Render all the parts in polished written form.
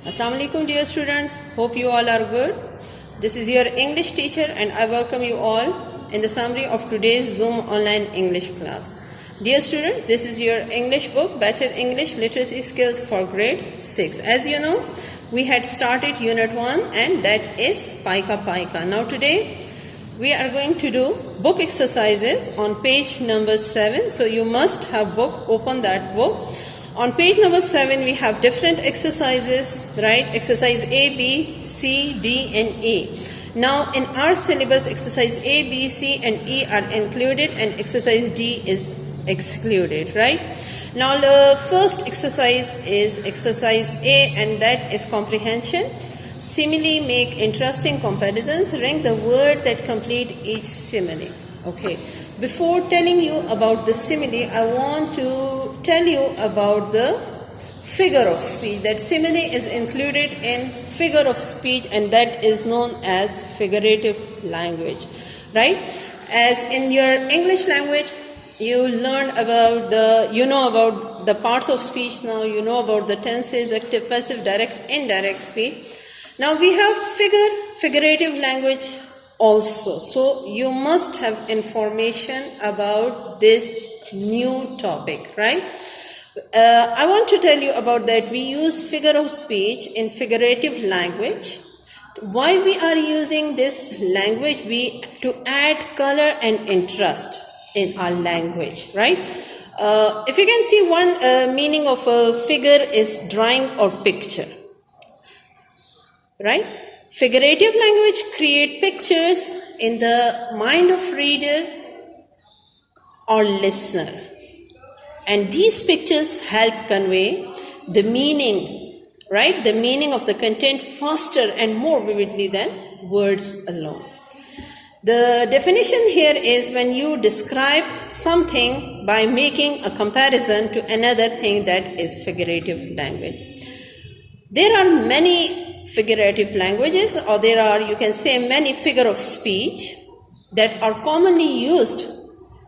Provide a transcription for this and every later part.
Assalamu alaikum dear students, hope you all are good. This is your English teacher and I welcome you all in the summary of today's Zoom online English class. Dear students, this is your English book, Better English Literacy Skills for Grade 6. As you know, we had started Unit 1 and that is Paika Paika. Now today we are going to do book exercises on page number 7. So you must have open that book. On page number 7, we have different exercises, right? Exercise A, B, C, D, and E. Now, in our syllabus, exercise A, B, C, and E are included, and exercise D is excluded, right? Now, the first exercise is exercise A, and that is comprehension. Simile, make interesting comparisons. Rank the word that complete each simile. Okay. Before telling you about the simile, I want to tell you about the figure of speech. That simile is included in figure of speech and that is known as figurative language, right? As in your English language, you learn about about the parts of speech now, you know about the tenses, active, passive, direct, indirect speech. Now we have figurative language also. So you must have information about this new topic, right? I want to tell you about that. We use figure of speech in figurative language. Why we are using this language? To add color and interest in our language, right? If you can see, one meaning of a figure is drawing or picture, right? Figurative language create pictures in the mind of reader or listener. And these pictures help convey the meaning, right? The meaning of the content faster and more vividly than words alone. The definition here is when you describe something by making a comparison to another thing, that is figurative language. There are many figurative languages, or there are, you can say, many figure of speech that are commonly used,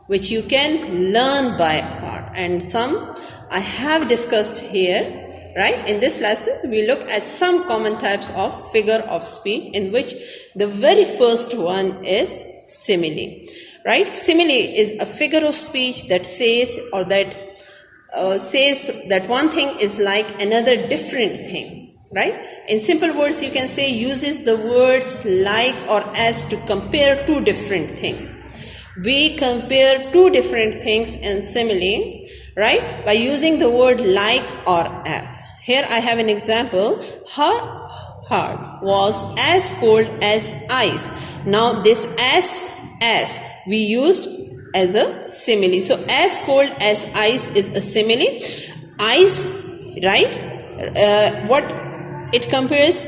which you can learn by heart, and some I have discussed here, right? In this lesson we look at some common types of figure of speech, in which the very first one is simile, right? Simile is a figure of speech that says that one thing is like another different thing, right? In simple words, you can say uses the words like or as to compare two different things. We compare two different things in simile, right, by using the word like or as. Here I have an example. Her heart was as cold as ice. Now this as we used as a simile. So as cold as ice is a simile. Ice, right? What it compares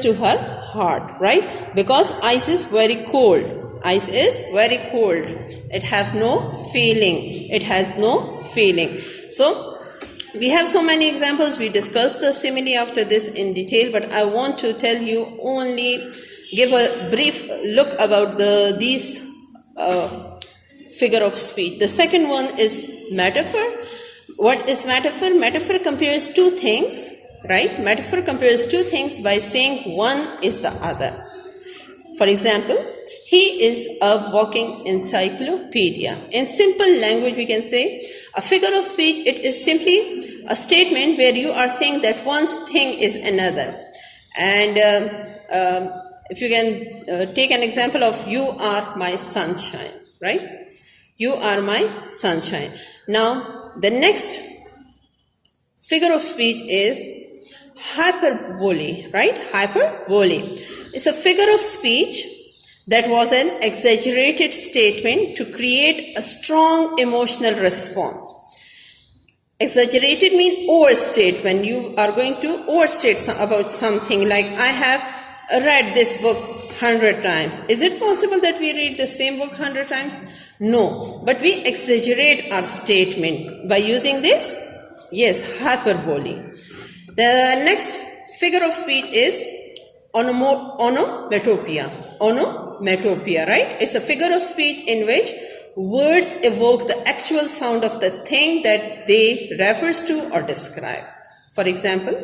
to her heart, right? Because ice is very cold. Ice is very cold. It has no feeling. It has no feeling. So we have so many examples. We discussed the simile after this in detail, but I want to tell you only give a brief look about these figure of speech. The second one is metaphor. What is metaphor? Metaphor compares two things, right? Metaphor compares two things by saying one is the other. For example, he is a walking encyclopedia. In simple language, we can say a figure of speech, it is simply a statement where you are saying that one thing is another. And if you can take an example of you are my sunshine, right? You are my sunshine. Now, the next figure of speech is hyperbole, right? Hyperbole. It's a figure of speech that was an exaggerated statement to create a strong emotional response. Exaggerated means overstate. When you are going to overstate about something, like I have read this book 100 times. Is it possible that we read the same book 100 times? No. But we exaggerate our statement by using this, yes, hyperbole. The next figure of speech is onomatopoeia. Onomatopoeia, right? It's a figure of speech in which words evoke the actual sound of the thing that they refers to or describe. For example,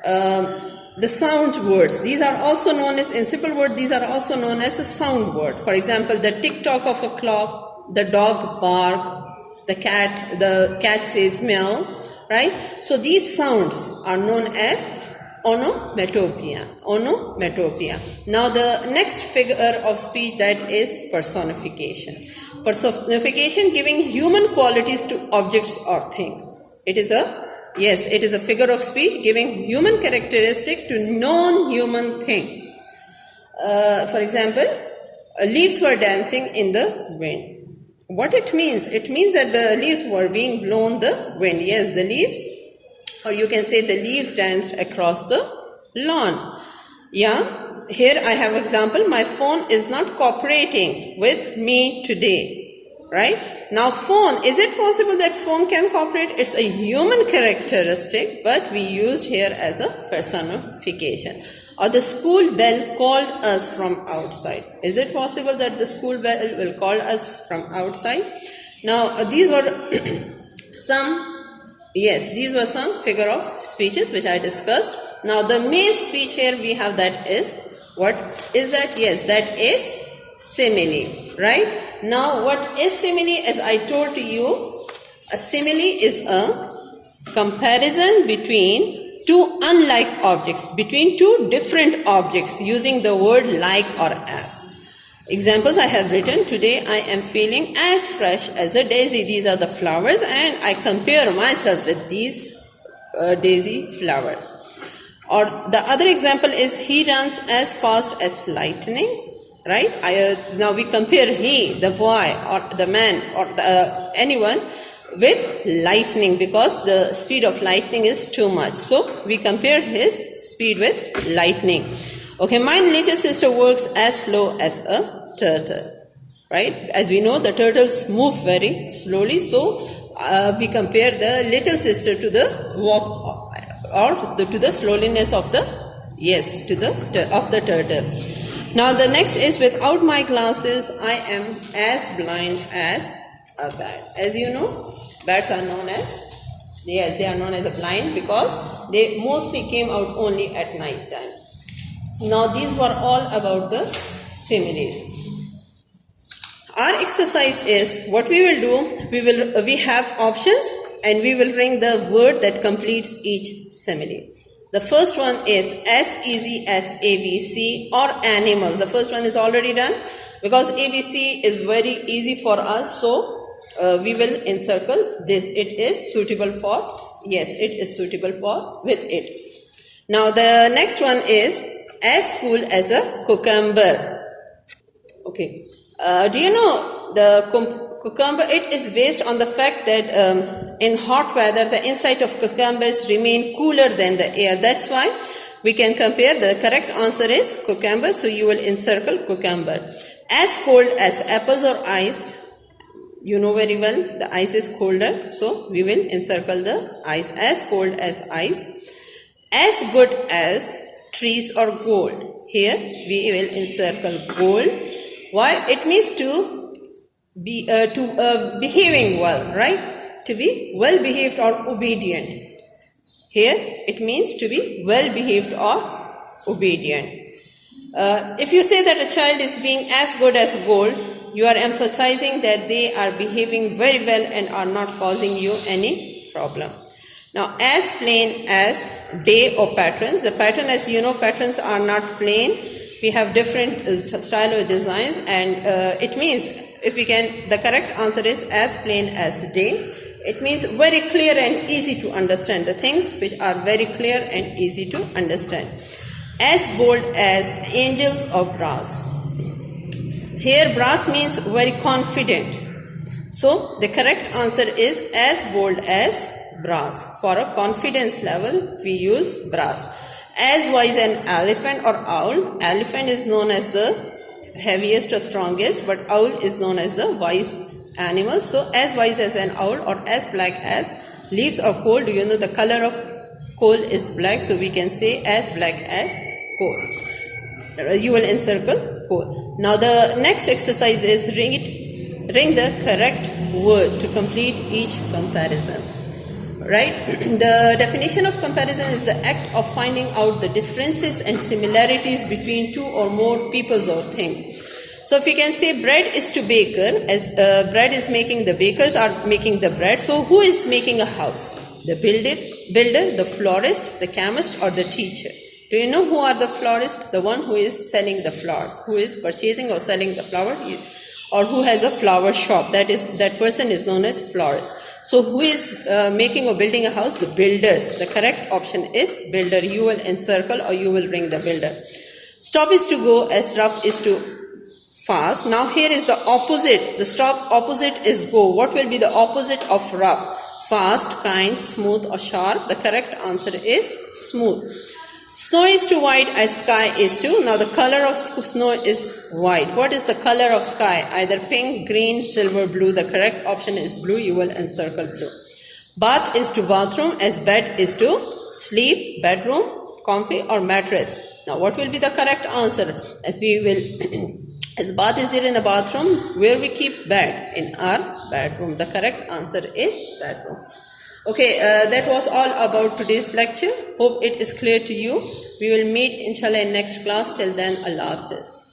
the sound words. These are also known as, in simple word, these are also known as a sound word. For example, the tick-tock of a clock, the dog bark, the cat says meow, right? So these sounds are known as onomatopoeia. Onomatopoeia. Now the next figure of speech, that is personification. Personification, giving human qualities to objects or things. It is a figure of speech giving human characteristic to non-human thing. For example, leaves were dancing in the wind. What it means? It means that the leaves were being blown the wind. Yes, the leaves, or you can say the leaves danced across the lawn. Yeah, here I have example. My phone is not cooperating with me today. Right? Now phone, is it possible that phone can cooperate? It's a human characteristic, but we used here as a personification. Or the school bell called us from outside. Is it possible that the school bell will call us from outside? Now these were these were some figure of speeches which I discussed. Now the main speech here we have, that is, what is that? Yes, that is simile, right? Now what is simile? As I told to you, a simile is a comparison between two unlike objects, between two different objects, using the word like or as. Examples I have written: today I am feeling as fresh as a daisy. These are the flowers, and I compare myself with these daisy flowers. Or the other example is, he runs as fast as lightning, right? Now we compare he, the boy, or the man, or anyone with lightning, because the speed of lightning is too much. So we compare his speed with lightning. Okay, my little sister works as slow as a turtle, right? As we know, the turtles move very slowly, so we compare the little sister to the walk, or to the slowliness of the turtle. Now the next is, without my glasses I am as blind as a bat. As you know, bats are known as, they are known as a blind because they mostly came out only at night time. Now these were all about the similes. Our exercise is, what we will do, we have options, and we will ring the word that completes each simile. The first one is as easy as ABC, or animals. The first one is already done because ABC is very easy for us, so we will encircle this. It is suitable for, yes, it is suitable for with it. Now the next one is as cool as a cucumber. Okay, do you know the cucumber? It is based on the fact that in hot weather the inside of cucumbers remain cooler than the air. That's why we can compare. The correct answer is cucumber, so you will encircle cucumber. As cold as apples or ice. You know very well the ice is colder, so we will encircle the ice. As cold as ice. As good as trees or gold. Here we will encircle gold. Why? It means to be behaving well, right? To be well behaved or obedient. Here it means to be well behaved or obedient. If you say that a child is being as good as gold, you are emphasizing that they are behaving very well and are not causing you any problem. Now, as plain as day or patterns. The pattern, as you know, patterns are not plain. We have different style of designs, and it means, if we can, the correct answer is as plain as day. It means very clear and easy to understand. The things which are very clear and easy to understand. As bold as angels of brass. Here brass means very confident. So the correct answer is as bold as brass. For a confidence level, we use brass. As wise an elephant or owl. Elephant is known as the heaviest or strongest, but owl is known as the wise animal. So as wise as an owl, or as black as leaves or coal. Do you know the color of coal is black? So we can say as black as coal. You will encircle coal. Now the next exercise is ring the correct word to complete each comparison. right? The definition of comparison is the act of finding out the differences and similarities between two or more peoples or things. So if we can say bread is to baker, as bread is making, the bakers are making the bread. So who is making a house? The builder, the florist, the chemist, or the teacher? Do you know who are the florist? The one who is selling the flowers, who is purchasing or selling the flower, or who has a flower shop. That person is known as florist. So who is making or building a house? The builders. The correct option is builder. You will encircle or you will ring the builder. Stop is to go, as rough is to fast. Now here is the opposite. The stop opposite is go. What will be the opposite of rough? Fast, kind, smooth, or sharp? The correct answer is smooth. Snow is to white as sky is to. Now the color of snow is white. What is the color of sky? Either pink, green, silver, blue. The correct option is blue. You will encircle blue. Bath is to bathroom as bed is to sleep, bedroom, comfy, or mattress. Now what will be the correct answer? As we will as bath is there in the bathroom, where we keep bed? In our bedroom. The correct answer is bedroom. Okay, that was all about today's lecture. Hope it is clear to you. We will meet inshallah in next class. Till then, Allah Hafiz.